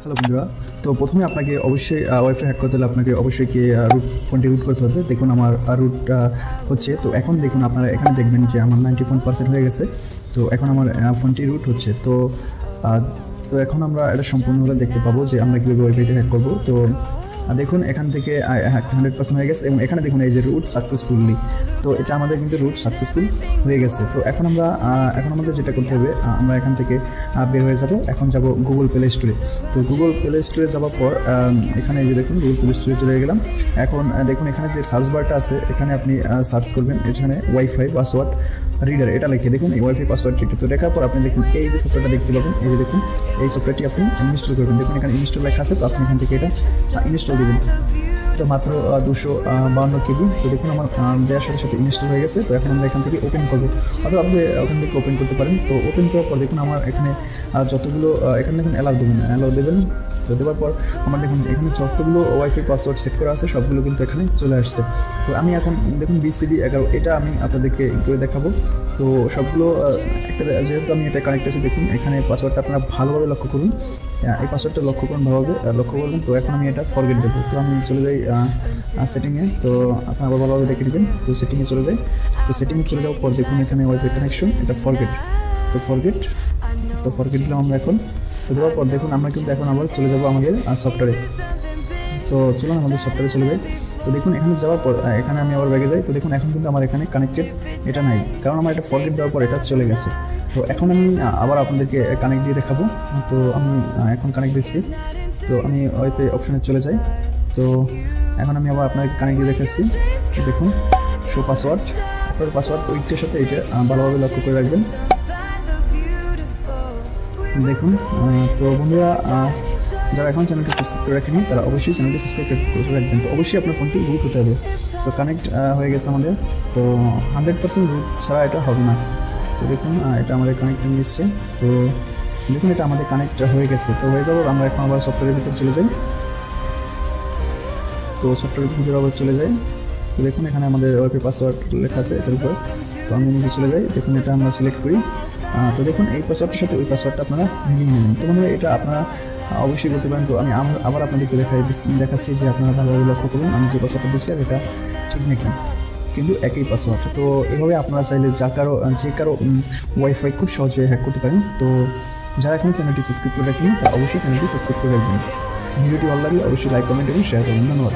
Hello বন্ধুরা, তো প্রথমে আপনাকে অবশ্যই ওয়াইফাই হ্যাক করতে হলে আপনাকে অবশ্যই ফোনটি রুট করতে হবে। দেখুন আমার রুট হচ্ছে। তো এখন দেখুন আপনারা এখানে দেখবেন যে আমার 91% হয়ে গেছে। তো এখন আমার ফোনটি রুট হচ্ছে। তো এখন আমরা এটা সম্পূর্ণভাবে দেখতে পাবো যে আমরা কীভাবে ওয়াইফাইটা হ্যাক করবো। তো দেখুন এখান থেকে 100% হয়ে গেছে এবং এখানে দেখুন এই যে রুট সাকসেসফুলি। তো এটা আমাদের কিন্তু রুট সাকসেসফুল হয়ে গেছে। তো এখন আমাদের যেটা করতে হবে, আমরা এখান থেকে বের হয়ে যাব। এখন যাব গুগল প্লে স্টোরে। তো গুগল প্লে স্টোরে যাওয়ার পর এখানে এই যে দেখুন গুগল প্লে স্টোরে চলে গেলাম। এখন দেখুন এখানে যে সার্চ বারটা আছে এখানে আপনি সার্চ করবেন এখানে ওয়াইফাই পাসওয়ার্ড রিডার, এটা লিখে দেখুন এই ওয়াইফাই পাসওয়ার্ড রিডার। তো দেখার পর আপনি দেখুন এই যে সফটওয়্যারটা দেখতে পাবেন, এই যে দেখুন এই সফটওয়্যারটি আপনি ইনস্টল করবেন। দেখুন এখানে ইনস্টল লেখা আছে। তো আপনি এখান থেকে এটা ইনস্টল দেবেন। তো মাত্র 252 KB। তো দেখুন আমার দেওয়ার সাথে সাথে ইনস্টল হয়ে গেছে। তো এখন আমরা এখান থেকে ওপেন করবো, অথবা আপনি ওখান থেকে ওপেন করতে পারেন। তো ওপেন করার পর দেখুন আমার এখানে যতগুলো এখানে দেখুন অ্যালাউ দেবেন। তো দেওয়ার পর আমার দেখুন এখানে যতগুলো ওয়াইফাই পাসওয়ার্ড সেট করা আছে সবগুলো কিন্তু এখানে চলে আসছে। তো আমি এখন দেখুন BCB11 এটা আমি আপনাদেরকে করে দেখাবো। তো সবগুলো একটা যেহেতু আমি এটা কানেক্ট আছি, দেখুন এখানে পাসওয়ার্ডটা আপনারা ভালোভাবে লক্ষ্য করুন। এই পাসওয়ার্ডটা লক্ষ্য করুন, ভালোভাবে লক্ষ্য করবেন। তো এখন আমি এটা ফরগেট দেবো। তো আমি চলে যাই সেটিংয়ে। তো আপনারা আবার ভালোভাবে দেখে নেবেন। তো সেটিংয়ে চলে যাই। তো সেটিংয়ে চলে যাওয়ার পর দেখুন এখানে ওয়াইফাই কানেকশন, এটা ফরগেট। তো ফরগেট দিলাম আমরা এখন। তো দেওয়ার পর দেখুন আমরা কিন্তু এখন আবার চলে যাবো আমাদের সফটওয়্যারে। তো চলুন আমাদের সফটওয়্যারে চলে যাই। তো দেখুন এখানে যাওয়ার পর এখানে আমি আবার ব্যাগে যাই। তো দেখুন এখন কিন্তু আমার এখানে কানেক্টেড এটা নাই, কারণ আমার এটা ফরগেট দেওয়ার পর এটা চলে গেছে। তো এখন আমি আবার আপনাদেরকে কানেক্ট দিয়ে দেখাবো। তো আমি এখন কানেক্ট দিচ্ছি। তো আমি ওয়াইফাই অপশনে চলে যাই। তো এখন আমি আবার আপনাকে কানেক্ট দিয়ে দেখাচ্ছি। দেখুন শো পাসওয়ার্ড, আপনার পাসওয়ার্ড ওইটার সাথে এইটা ভালোভাবে লক্ষ্য করে রাখবেন। দেখুন তো বন্ধুরা, যারা এখন চ্যানেলটি সাবস্ক্রাইব করে রাখেনি তারা অবশ্যই চ্যানেলটি সাবস্ক্রাইব করে রাখবেন। তো অবশ্যই আপনার ফোনটি রুট হতে হবে। তো কানেক্ট হয়ে গেছে আমাদের। তো 100% রুট ছাড়া এটা হবে না। তো দেখুন এটা আমাদের কানেক্ট নিচ্ছে। তো দেখুন এটা আমাদের কানেক্ট হয়ে গেছে। তো হয়ে যাবো আমরা এখন আবার সফটওয়্যারের ভিতরে চলে যাই। তো সফটওয়্যারের ভিতরে আবার চলে যাই। তো দেখুন এখানে আমাদের ওয়াইফাই পাসওয়ার্ড লেখা আছে এটার উপর। তো আমি নিচে চলে যাই। দেখুন এটা আমরা সিলেক্ট করি। তো দেখুন এই পাসওয়ার্ডের সাথে ওই পাসওয়ার্ডটা আপনারা মিলিয়ে নেবেন। তো বন্ধুরা এটা আপনারা অবশ্যই করতে পারেন। তো আমি আবার আপনাদেরকে দেখাচ্ছি যে আপনারা ভালোভাবে লক্ষ্য করুন আমি যে পাসওয়ার্ডটা দিচ্ছি আর এটা ঠিক নাকি, কিন্তু একই পাসওয়ার্ড। তো এভাবে আপনারা চাইলে যে কারো ওয়াইফাই খুব সহজে হ্যাক করতে পারেন। তো যারা এখন চ্যানেলটি সাবস্ক্রাইব করে রাখেন তারা অবশ্যই চ্যানেলটি সাবস্ক্রাইব করে রাখবেন। ভিডিওটি ভালো লাগলে অবশ্যই লাইক, কমেন্ট এবং শেয়ার করবেন। ধন্যবাদ।